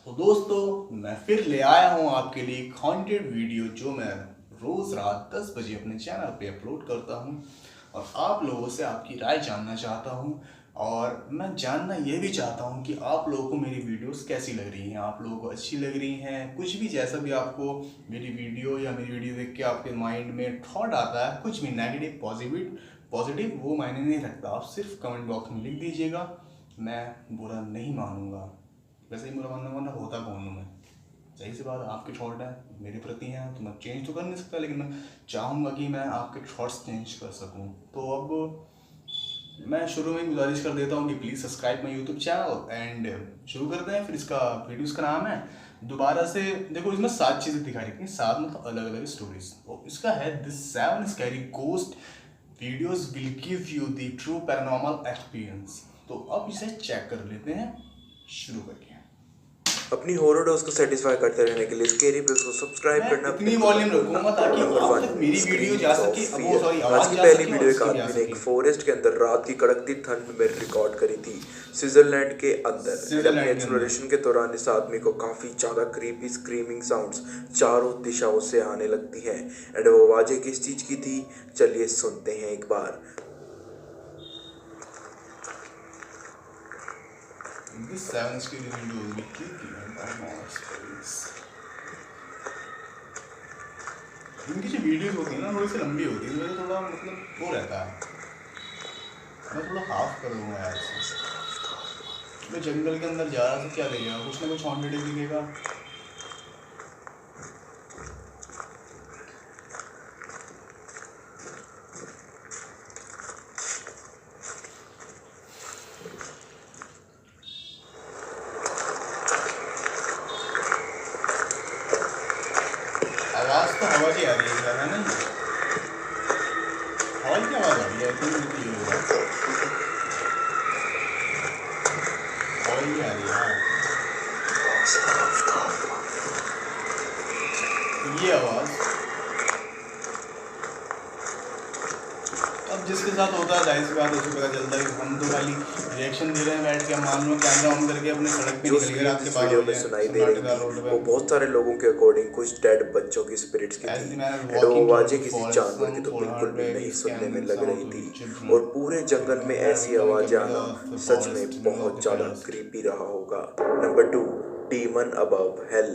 तो दोस्तों मैं फिर ले आया हूँ आपके लिए एक हॉन्टेड वीडियो जो मैं रोज़ रात 10 बजे अपने चैनल पे अपलोड करता हूँ और आप लोगों से आपकी राय जानना चाहता हूँ। और मैं जानना ये भी चाहता हूँ कि आप लोगों को मेरी वीडियोस कैसी लग रही हैं, आप लोगों को अच्छी लग रही हैं, कुछ भी जैसा भी आपको मेरी वीडियो या मेरी वीडियो देख के आपके माइंड में थॉट आता है, कुछ भी नेगेटिव पॉजिटिव वो मायने नहीं रखता। आप सिर्फ कमेंट बॉक्स में लिख दीजिएगा, मैं बुरा नहीं मानूंगा। वैसे ही बुरा मानना वरना होता कौन हूँ मैं। सही सी बात है, आपके थॉट है मेरे प्रति हैं तो मैं चेंज तो कर नहीं सकता, लेकिन मैं चाहूँगा कि मैं आपके थॉट्स चेंज कर सकूँ। तो अब मैं शुरू में गुजारिश कर देता हूँ कि please subscribe my YouTube channel and शुरू करते हैं। फिर इसका वीडियोस का नाम है दोबारा से देखो, इसमें 7 चीज़ें दिखाई रखी हैं, 7 मतलब अलग अलग स्टोरीज। तो इसका है this 7 scary ghost videos will give you the true paranormal experience. तो अब इसे चेक कर लेते हैं शुरू करके। अपनी हॉरर डोज को सेटिस्फाई करते रहने के लिए स्कैरी बेल्स को सब्सक्राइब करना इतनी वॉल्यूम रखूंगा ताकि आप तक मेरी वीडियो जा सके। वो सॉरी आज की पहली वीडियो एक आदमी ने एक फॉरेस्ट के अंदर रात की कड़कती ठंड में रिकॉर्ड करी थी, स्विट्जरलैंड के अंदर। अपने एक्सप्लोरेशन के दौरान इस आदमी को काफी ज्यादा क्रीपी स्क्रीमिंग साउंड्स चारों दिशाओं से आने लगती हैं। एंड वो आवाजें किस चीज की थी, चलिए सुनते हैं एक बार। This 7 scary video will be creepy and paranormal stories. इनकी जो वीडियोस होती है ना थोड़ी सी लंबी होती है, मुझे थोड़ा मतलब वो रहता है, मैं थोड़ा हाफ कर दूंगा यार से। मैं जंगल के अंदर जा रहा था, क्या देगा, कुछ ना कुछ हॉन्टेड दिखेगा। आवाज़ तो हवा की आ रही है ज़्यादा नहीं, हवा की आवाज़ आ रही है, हवा की आ रही है ये आवाज़। अब जिसके साथ होता है जाहिर सी बात उसे पता चलता है कि हम तो खाली रिएक्शन दे रहे हैं बैठ के, मान लो कैमरा ऑन करके अपने सड़क पे निकल गए आपके वीडियो में सुनाई दे रही थी वो बहुत सारे लोगों के अकॉर्डिंग कुछ डेड बच्चों की स्पिरिट्स की थी। एंड वो आवाजें किसी जानवर की तो बिल्कुल भी नहीं सुनने में लग रही थी, और पूरे जंगल में ऐसी आवाजें आना सच में बहुत ज्यादा क्रीपी रहा होगा। Number 2, demon above hello.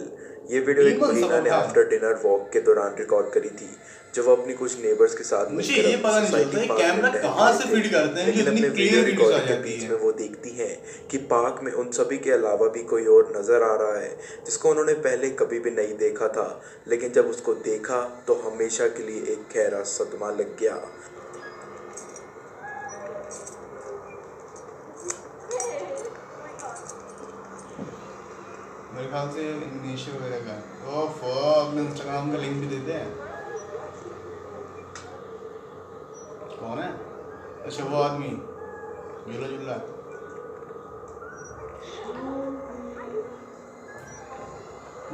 ये वीडियो एक महिला ने आफ्टर डिनर वॉक के दौरान रिकॉर्ड करी थी, जब वो अपनी कुछ नेबर्स के साथ मुझे ये पता नहीं चलता है कैमरा कहाँ से फीड करते हैं, लेकिन अपने वीडियो रिकॉर्डिंग के बीच में वो देखती हैं कि पार्क में उन सभी के अलावा भी कोई और नजर आ रहा है जिसको उन्होंने पहले कभी भी नहीं देखा था, लेकिन जब उसको देखा तो हमेशा के लिए एक गहरा सदमा लग गया। मेरे ख्याल से इंडोनेशिया वगैरह का, ओह फक, इंस्टाग्राम का लिंक भी देते हैं। कौन है? अच्छा वो आदमी झूला झूला।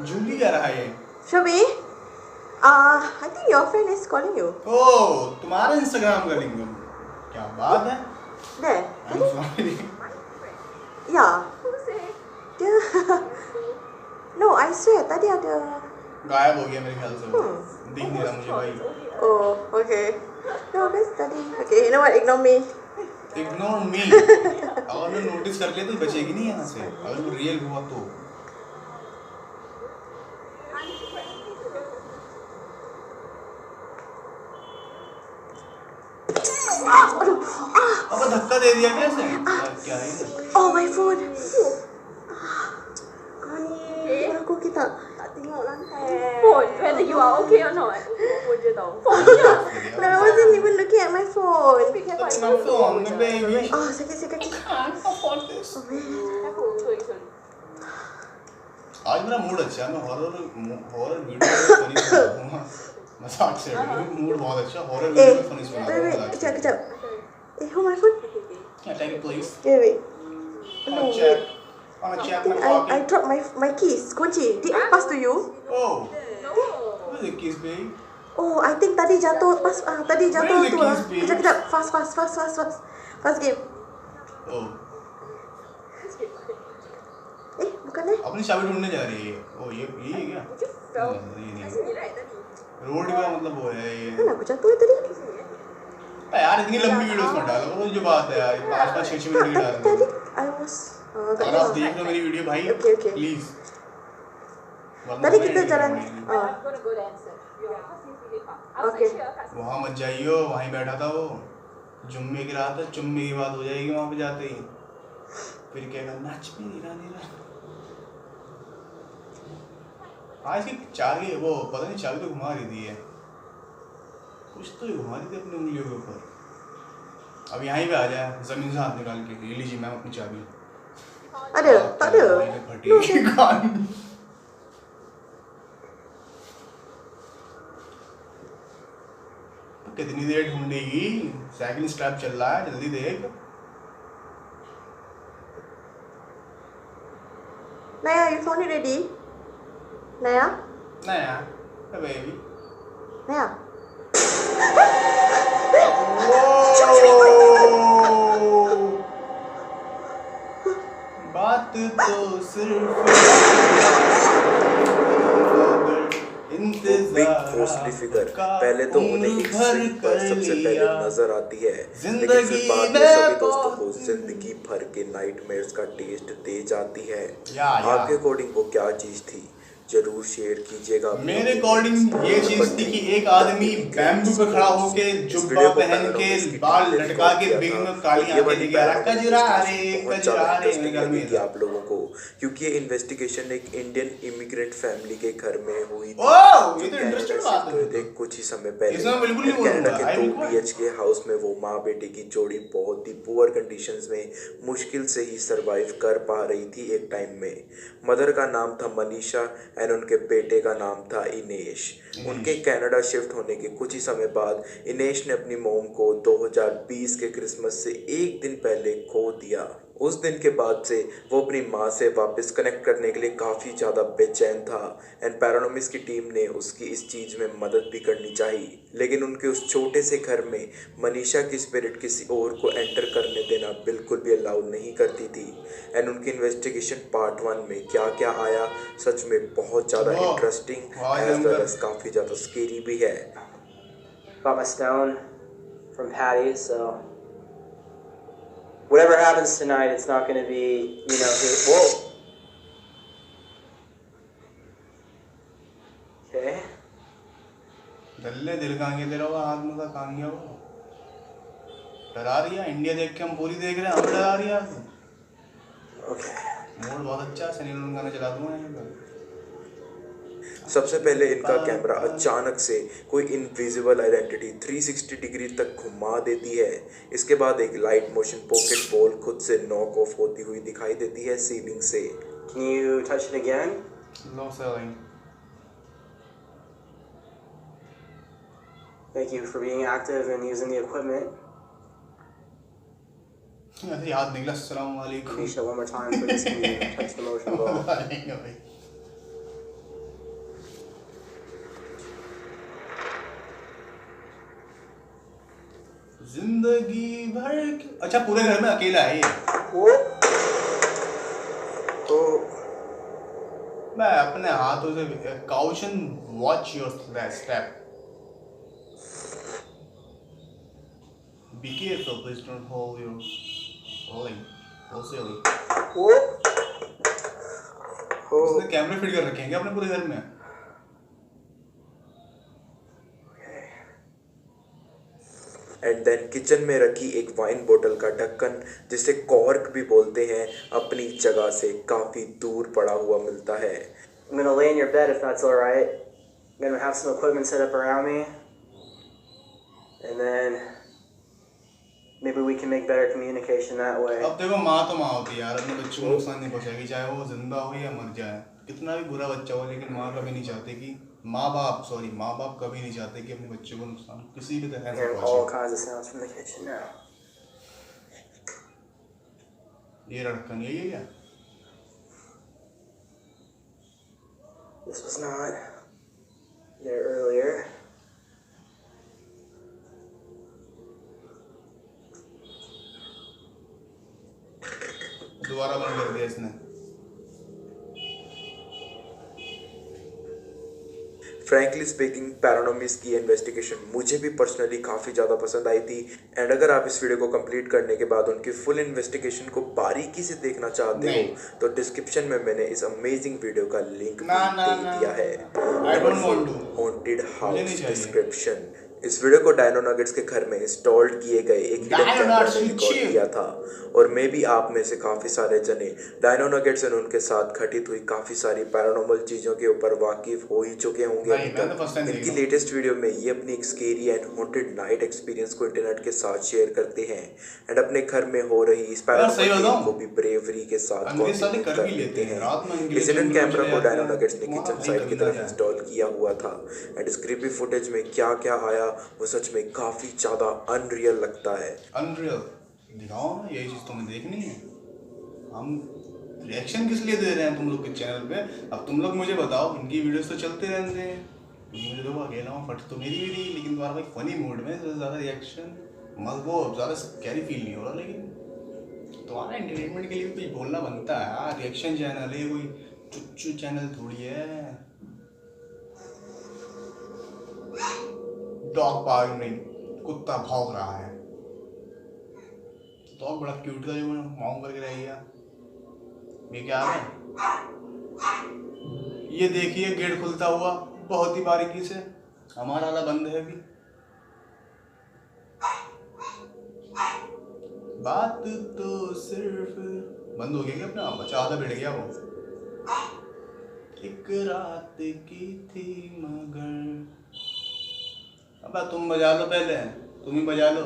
झूली क्या रहा है ये? Shabi, I think your friend is calling you. ओह तुम्हारा इंस्टाग्राम का लिंक है, क्या बात है? There. I'm sorry. Yeah. Dia. No, I swear tadi ada. गायब हो गया मेरे ख्याल से वो, दिख नहीं रहा मुझे भाई। Oh, okay. No, that's tadi. Okay, you know what? Ignore me. Ignore me. अगर मैं नोटिस कर लिया तो बचेगी नहीं यहाँ से, अगर वो रियल हुआ तो। अब धक्का दे दिया कैसे? क्या है ये? Oh, my phone. Aku kita tak tengok lantai. Phone, whether you are okay or not. Phone je tau. Phone je. No, I wasn't even looking at my phone. Be careful. That's my phone, the baby. Oh, sakit kaki. Can't afford this. Oh man. Careful, sorry. आज मेरा mood अच्छा है, मैं horror video में funny सुनाऊंगा। मजाक से mood बहुत अच्छा, हॉरर वीडियो में फनी सुनाऊंगा। Kejap. Hold my phone. Can I take it please? Wait. On a No, check. wait. On a I check think my pocket. I dropped my keys. Kunci. Did I pass to you? Oh, No. where's the keys, babe? Oh, I think tadi jatuh pas tadi jatuh Where are the tu lah. keys, babe? Kejap. Fast game. Oh. Bukan mana? अपनी चाबी ढूंढने जा रही है। ओ ये है क्या? Would you fell? नहीं Kat नहीं, sini right tadi. रोड का मतलब वो है ये। Mana aku jatuh tadi? यार इतनी लंबी वीडियोस मत डालो, वो जो बात है यार 5-5 6-6 मिनट की डाल दो। Tadi I was kat अगर आप bawah. देख लो मेरी वीडियो भाई Okay, okay. Please. Tadi kita jalan I'm gonna go there and search. Yeah, kat sini pilih Pak. I'll Okay. search here kat sini. वहाँ मत जाइयो, वहीं बैठा था वो, जुम्मे की रात है, जुम्मे की बात हो जाएगी वहाँ पे जाते ही, फिर क्या करना, नाच भी नहीं रहा। हाँ इसकी चाबी वो पता नहीं, चाबी तो घुमा रही थी ये, कुछ तो घुमा रही थी अपनी उंगलियों के ऊपर। अब यहाँ पे आ जाए, जमीन से हाथ निकाल के, ये लीजिए मैम अपनी चाबी। Ada? Tak ada? फटी कान। कितनी देर ढूंढेगी, सेकंड स्टेप चल रहा है, जल्दी देख। Naya, you found it ready? Naya? नया बेबी। Naya? बात तो सिर्फ बिग घोस्टली फिगर पहले तो उन्हें एक स्क्रीन पर सबसे पहले नजर आती है, लेकिन फिर बाद में सभी दोस्तों को जिंदगी भर के नाइटमेयर्स का टेस्ट दे जाती है। आपके अकॉर्डिंग वो क्या चीज थी, जरूर शेयर कीजिएगा। मेरे अकॉर्डिंग ये चीज थी कि एक आदमी बैम्बू पे खड़ा होके जुब्बा पहन के बाल लटका के बिग में काली आंखें लेके आ रहा, कजरा रे लगी आप लोगों को, क्योंकि ये इन्वेस्टिगेशन एक इंडियन इमिग्रेंट फैमिली के घर में हुई थी। ओह ये तो इंटरेस्टिंग बात है। कुछ ही समय पहले इसमें बिल्कुल नहीं कनाडा बोलूंगा, के 2 BHK हाउस में वो माँ बेटे की जोड़ी बहुत ही पुअर कंडीशंस में मुश्किल से ही सरवाइव कर पा रही थी। एक टाइम में मदर का नाम था मनीषा एंड उनके बेटे का नाम था इनेश। उनके कनाडा शिफ्ट होने के कुछ ही समय बाद इनेश ने अपनी मॉम को 2020 के क्रिसमस से एक दिन पहले खो दिया। उस दिन के बाद से वो अपनी माँ से वापस कनेक्ट करने के लिए काफ़ी ज़्यादा बेचैन था एंड पैरानॉमिस की टीम ने उसकी इस चीज़ में मदद भी करनी चाहिए, लेकिन उनके उस छोटे से घर में मनीषा की स्पिरिट किसी और को एंटर करने देना बिल्कुल भी अलाउ नहीं करती थी। एंड उनकी इन्वेस्टिगेशन पार्ट 1 में क्या क्या आया सच में बहुत ज़्यादा इंटरेस्टिंग एज वेल एज काफ़ी ज़्यादा स्केरी भी है। Got my stone from Patty, so whatever happens tonight, it's not going to be, whoa. Okay. दल्ले दिल कहाँ गया तेरा, वो हाथ में था कहाँ गया वो, डरा रही है। इंडिया देख के हम पूरी देख रहे हैं, हम डरा रही है। Okay. मूड बहुत अच्छा, सनी लियोन गाना चला दूंगा यहाँ पर। सबसे पहले इनका कैमरा अचानक से कोई इनविजिबल आइडेंटिटी 360 डिग्री तक घुमा देती है। इसके बाद एक लाइट मोशन पॉकेट बॉल खुद से नॉक ऑफ होती हुई दिखाई देती है सीलिंग से। Can you touch it again? Low selling. Thank you for being active and using the equipment. ऐसे याद निकला, अस्सलाम वालेकुम। Nisha, one more time for this. Can you touch the motion ball? नहीं भाई। जिंदगी भर अच्छा पूरे घर में अकेला है ये। तो मैं अपने हाथों से caution watch your step, be careful please don't hold your hold उसने कैमरे फिट कर रखे हैं क्या अपने पूरे घर में? एंड देन किचन में रखी एक वाइन बोतल का ढक्कन, जिसे कॉर्क भी बोलते हैं, अपनी जगह से काफी दूर पड़ा हुआ मिलता है। I'm gonna lay in your bed if that's all right. I'm gonna have some equipment set up around me, and then maybe we can make better communication that way. अब देखो माँ तो माँ होती है यार, अपने बच्चों को नुकसान नहीं पहुँचाएगी, चाहे वो जिंदा हो या मर जाए। कितना भी बुरा बच्चा हो, लेकिन माँ कभी नहीं चाहती कि माँ बाप कभी नहीं चाहते कि अपने बच्चों को नुकसान किसी भी तरह से Hearing all पहुँचे। kinds of sounds from the kitchen now. ये ढक्कन यही है क्या? This was not there earlier. दोबारा बंद कर दिया इसने। फ्रैंकली स्पीकिंग पैरानॉर्मल्स की इन्वेस्टिगेशन मुझे भी पर्सनली काफ़ी ज़्यादा पसंद आई थी। एंड अगर आप इस वीडियो को कंप्लीट करने के बाद उनकी फुल इन्वेस्टिगेशन को बारीकी से देखना चाहते हो तो डिस्क्रिप्शन में मैंने इस अमेजिंग वीडियो का लिंक दे दिया है। Haunted house description. इस वीडियो को डायनो नगेट्स के घर में इंस्टॉल्ड किए गए एक हिडन कैमरा ने रिकॉर्ड किया था और मे भी आप में से काफ़ी सारे जने डायनो नगेट्स और उनके साथ घटित हुई काफ़ी सारी पैरानॉर्मल चीज़ों के ऊपर वाकिफ हो ही चुके होंगे अभी तक। इनकी लेटेस्ट वीडियो में ये अपनी एक scary and haunted night experience को इंटरनेट के साथ शेयर करते हैं एंड अपने घर में हो रही इस पैरानॉर्मल को भी ब्रेवरी के साथ कर लेते हैं। इस हिडन कैमरा को डायनो नगेट्स ने किचन साइड की तरफ इंस्टॉल किया हुआ था एंड इस क्रीपी फुटेज में क्या क्या आया वो सच में काफी ज्यादा अनरियल लगता है। अनरियल दिखाओ ना, यही चीज तुम्हें देखनी है। हम रिएक्शन किस लिए दे रहे हैं तुम लोग के चैनल पे? अब तुम लोग मुझे बताओ, इनकी वीडियोस तो चलते रहते हैं, मुझे देखो अकेला हूँ, फट तो मेरी भी रही, लेकिन तुम्हारा भाई फनी मूड में ज़्यादा रिएक्शन मत वो ज़्यादा कैरी फील नहीं हो रहा, लेकिन तुम्हारा एंटरटेनमेंट के लिए कुछ बोलना बनता है यार। रिएक्शन चैनल है, कोई चुच्चू चैनल थोड़ी है। डॉग बार्गिंग, कुत्ता भौंक रहा है। डॉग बड़ा क्यूट था जो माउंट करके रह गया। ये क्या है? ये देखिए गेट खुलता हुआ बहुत ही बारीकी से, हमारा वाला बंद है अभी। बात तो सिर्फ बंद हो गया क्या अपना? बच्चा आधा बैठ गया वो। एक रात की थी मगर, अब तुम बजा लो, पहले तुम ही बजा लो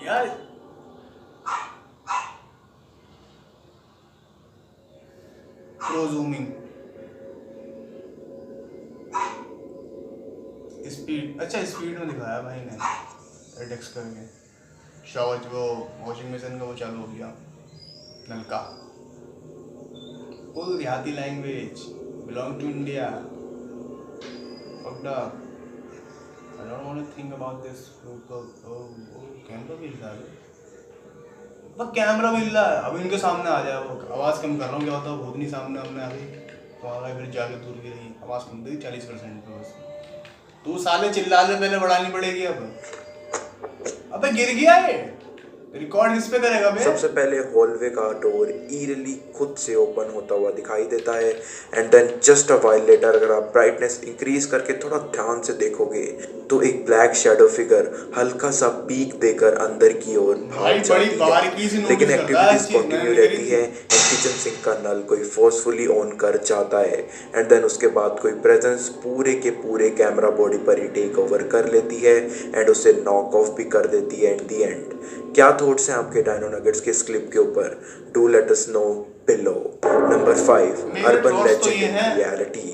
यार। प्रो जूमिंग स्पीड, अच्छा स्पीड में दिखाया भाई ने एडेक्स करके। शावर वो वॉशिंग मशीन का वो चालू हो गया नलका। फुल देहाती language, belong to India. Fucked up. I don't want to think about this. Camera भी हिल रहा है। अब कैमरा भी हिल रहा है। अब इनके सामने आ जाए वो, आवाज़ कम कर रहा हूँ, क्या होता है भूतनी सामने हमने आ गई तो आ गए, फिर जाके दूर की रही, आवाज़ कम देगी 40% पे बस। तू साले चिल्ला ले, पहले बढ़ानी पड़ेगी अब। अबे गिर गया है, रिकॉर्ड किस पे करेगा बे? सबसे पहले हॉलवे का डोर ईरली खुद से ओपन होता हुआ दिखाई देता है and then just a while later अगर आप ब्राइटनेस इंक्रीज करके थोड़ा ध्यान से देखोगे तो एक ब्लैक शैडो फिगर हल्का सा पीक देकर अंदर की ओर भाग जाती है, लेकिन एक्टिविटीज कंटिन्यू रहती है एंड किचन सिंक का नल कोई फोर्सफुली ऑन कर जाता है एंड देन उसके बाद कोई प्रेजेंस पूरे के पूरे कैमरा बॉडी पर ही टेक ओवर कर लेती है एंड उसे नॉक ऑफ भी कर देती है एट द एंड। क्या थॉट्स हैं आपके डायनो नगेट्स के इस क्लिप के ऊपर? Do let us know below. Number 5, urban legend in reality.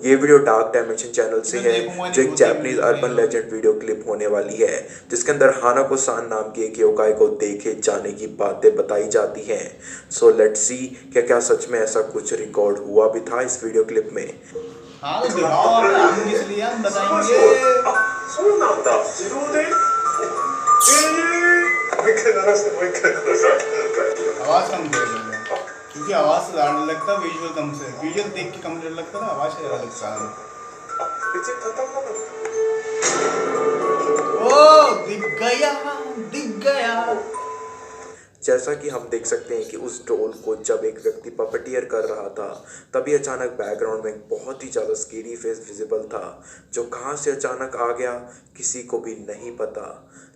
ये वीडियो डार्क डायमेंशन चैनल से है, जो एक Japanese urban legend video clip होने वाली है जिसके अंदर हानाको सान नाम की एक योकाई को देखे जाने की बातें बताई जाती हैं। सो लेट्स सी क्या क्या सच में ऐसा कुछ रिकॉर्ड हुआ भी था इस वीडियो क्लिप में। हाँ तो दिखाओ, हम इसलिए हम बताएंगे। आवाज कम करेगा क्योंकि आवाज से ज़्यादा लगता है, विजुअल कम से, विजुअल देख के कम लगता है, आवाज से ज़्यादा लगता है। ओ दिख गया। जैसा कि हम देख सकते हैं कि उस डोल को जब एक व्यक्ति पपटियर कर रहा था तभी अचानक बैकग्राउंड में एक बहुत ही ज़्यादा स्केरी फेस विजिबल था जो कहाँ से अचानक आ गया किसी को भी नहीं पता।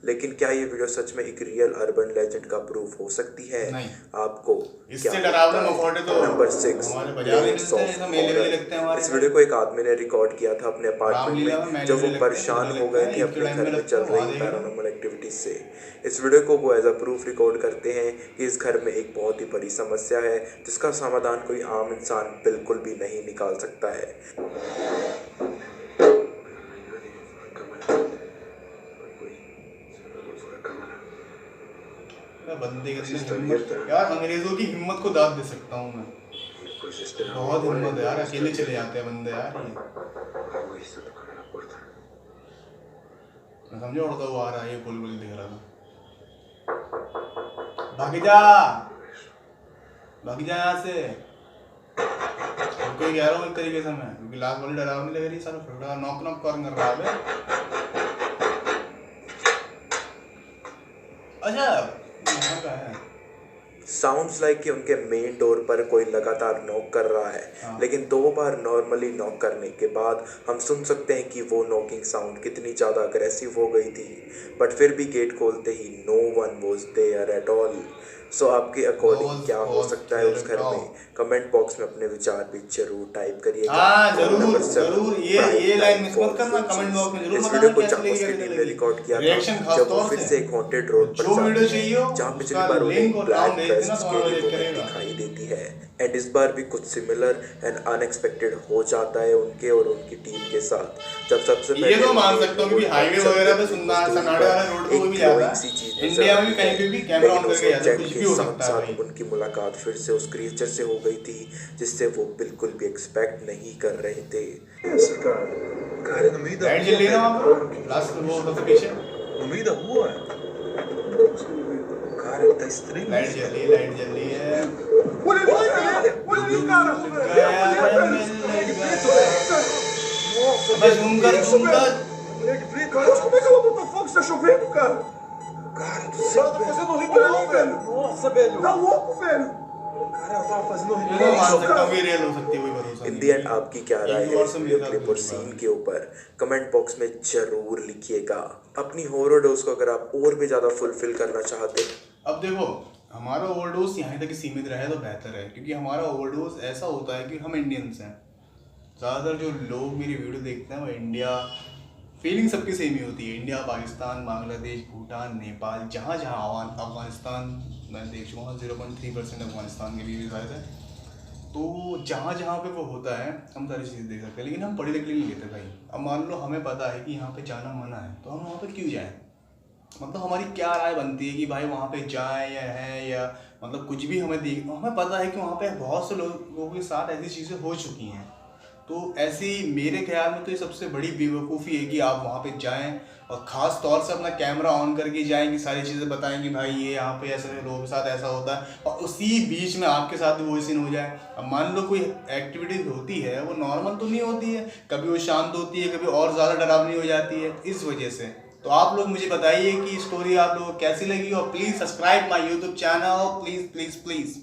लेकिन क्या ये वीडियो सच में एक रियल अर्बन लेजेंड का प्रूफ हो सकती है? नहीं। आपको इससे डरावना मखौटे तो नंबर 6, इस वीडियो को एक आदमी ने रिकॉर्ड किया था अपने अपार्टमेंट में जब वो परेशान हो गए थे अपने घर में चल रही पैरानॉर्मल एक्टिविटीज से। इस वीडियो को वो एज अ प्रूफ रिकॉर्ड करते हैं कि इस घर में एक बहुत ही बड़ी समस्या है जिसका समाधान कोई आम इंसान बिल्कुल भी नहीं निकाल सकता है। बंदे यार, अंग्रेजों की हिम्मत को दाद दे सकता हूँ मैं। बहुत हिम्मत है यार, अकेले चले जाते हैं बंदे यार। मैं समझा उड़ता हुआ आ रहा है, ये गोल गोल दिख रहा था। भाग जा यहाँ से। कोई कह रहा हूँ एक तरीके से मैं, क्योंकि लास्ट वाली डरावनी लग रही है, सारा फटा नॉक नॉक कर रहा है। अच्छा यहाँ का है साउंड्स लाइक कि उनके मेन डोर पर कोई लगातार नॉक कर रहा है, लेकिन 2 बार नॉर्मली नॉक करने के बाद हम सुन सकते हैं कि वो नॉकिंग साउंड कितनी ज़्यादा अग्रेसिव हो गई थी। बट फिर भी गेट खोलते ही no one was there at all. So आपके अकॉर्डिंग क्या हो सकता है उस घर में? कमेंट बॉक्स में अपने विचार भी जरूर टाइप करिएगा। हाँ जरूर ये लाइन मिस मत करना, कमेंट बॉक्स में जरूर इस बताना वीडियो को कैसी चामोस की लगी। टीम ने रिकॉर्ड किया रिएक्शन था खास जब वो तौर फिर से से एक हॉन्टेड रोड पर जो वीडियो जाती चाहिए है हो जहाँ पिछली उसका बार उन्हें लिंक और ब्लैक नाम भेज ड्रेस देना तो हमारा वेट स्केरी करेगा। दिखाई देती है। एंड इस बार भी कुछ सिमिलर एंड अनएक्सपेक्टेड हो जाता है उनके और उनकी टीम के साथ। जब सबसे ये तो मान सकता हूँ कि हाईवे वगैरह पे सन्नाटे वाले रोड पे कोई भी जाता है, इंडिया में भी कहीं पे भी कैमरा ऑन करके जाता है, कुछ भी हो सकता है भाई। उनकी मुलाकात फिर से उस क्रिएचर से हो गई थी जिससे वो बिल्कुल भी एक्सपेक्ट नहीं कर रहे थे। लाइट जल रही है ना वहाँ पर लास्ट वो सबसे पीछे लाइट जल रही है बस झूम कर Cara, como é que ela botou fogo? Você tá chovendo, cara? Cara, do céu. Ela tá fazendo ridículo ali, velho. Nossa, velho. Tá louco, velho. Cara, ela tava fazendo ridículo. In the and आपकी क्या राय है इस video clip और scene के ऊपर? Comment box में जरूर लिखिएगा। अपनी हॉरर डोज को अगर आप और भी ज़्यादा फुलफिल करना चाहते हैं, अब देखो हमारा ओवरडोज यहाँ तक सीमित रहे तो बेहतर है, क्योंकि हमारा ओवरडोज ऐसा होता है कि हम इंडियंस हैं। ज़्यादातर जो लोग मेरी वीडियो देखते हैं वो इंडिया, फीलिंग सबकी सेम ही होती है, इंडिया, पाकिस्तान, बांग्लादेश, भूटान, नेपाल, जहाँ अफगानिस्तान मैं देख चुका हूँ 0.3% अफगानिस्तान के भी शायद है। तो जहाँ पे वो होता है हम सारी चीज़ें देख सकते हैं, लेकिन हम पढ़ी लिखी नहीं लेते भाई। अब मान लो हमें पता है कि यहाँ पे जाना मना है, तो हम वहाँ पे क्यों जाएँ? मतलब हमारी क्या राय बनती है कि भाई वहाँ पे जाएँ या है, या मतलब कुछ भी हमें पता है कि वहाँ पे बहुत से लोगों के साथ ऐसी चीज़ें हो चुकी हैं। तो ऐसी मेरे ख्याल में तो ये सबसे बड़ी बेवकूफ़ी है कि आप वहाँ पे जाएं और ख़ास तौर से अपना कैमरा ऑन करके जाएं कि सारी चीज़ें बताएं कि भाई ये यहाँ पे ऐसे लोगों के साथ ऐसा होता है, और उसी बीच में आपके साथ भी वही सीन हो जाए। अब मान लो कोई एक्टिविटी होती है वो नॉर्मल तो नहीं होती है, कभी वो शांत होती है, कभी और ज़्यादा डरावनी हो जाती है, इस वजह से। तो आप लोग मुझे बताइए कि स्टोरी आप लोगों को कैसी लगी, और please subscribe my YouTube channel, please please please.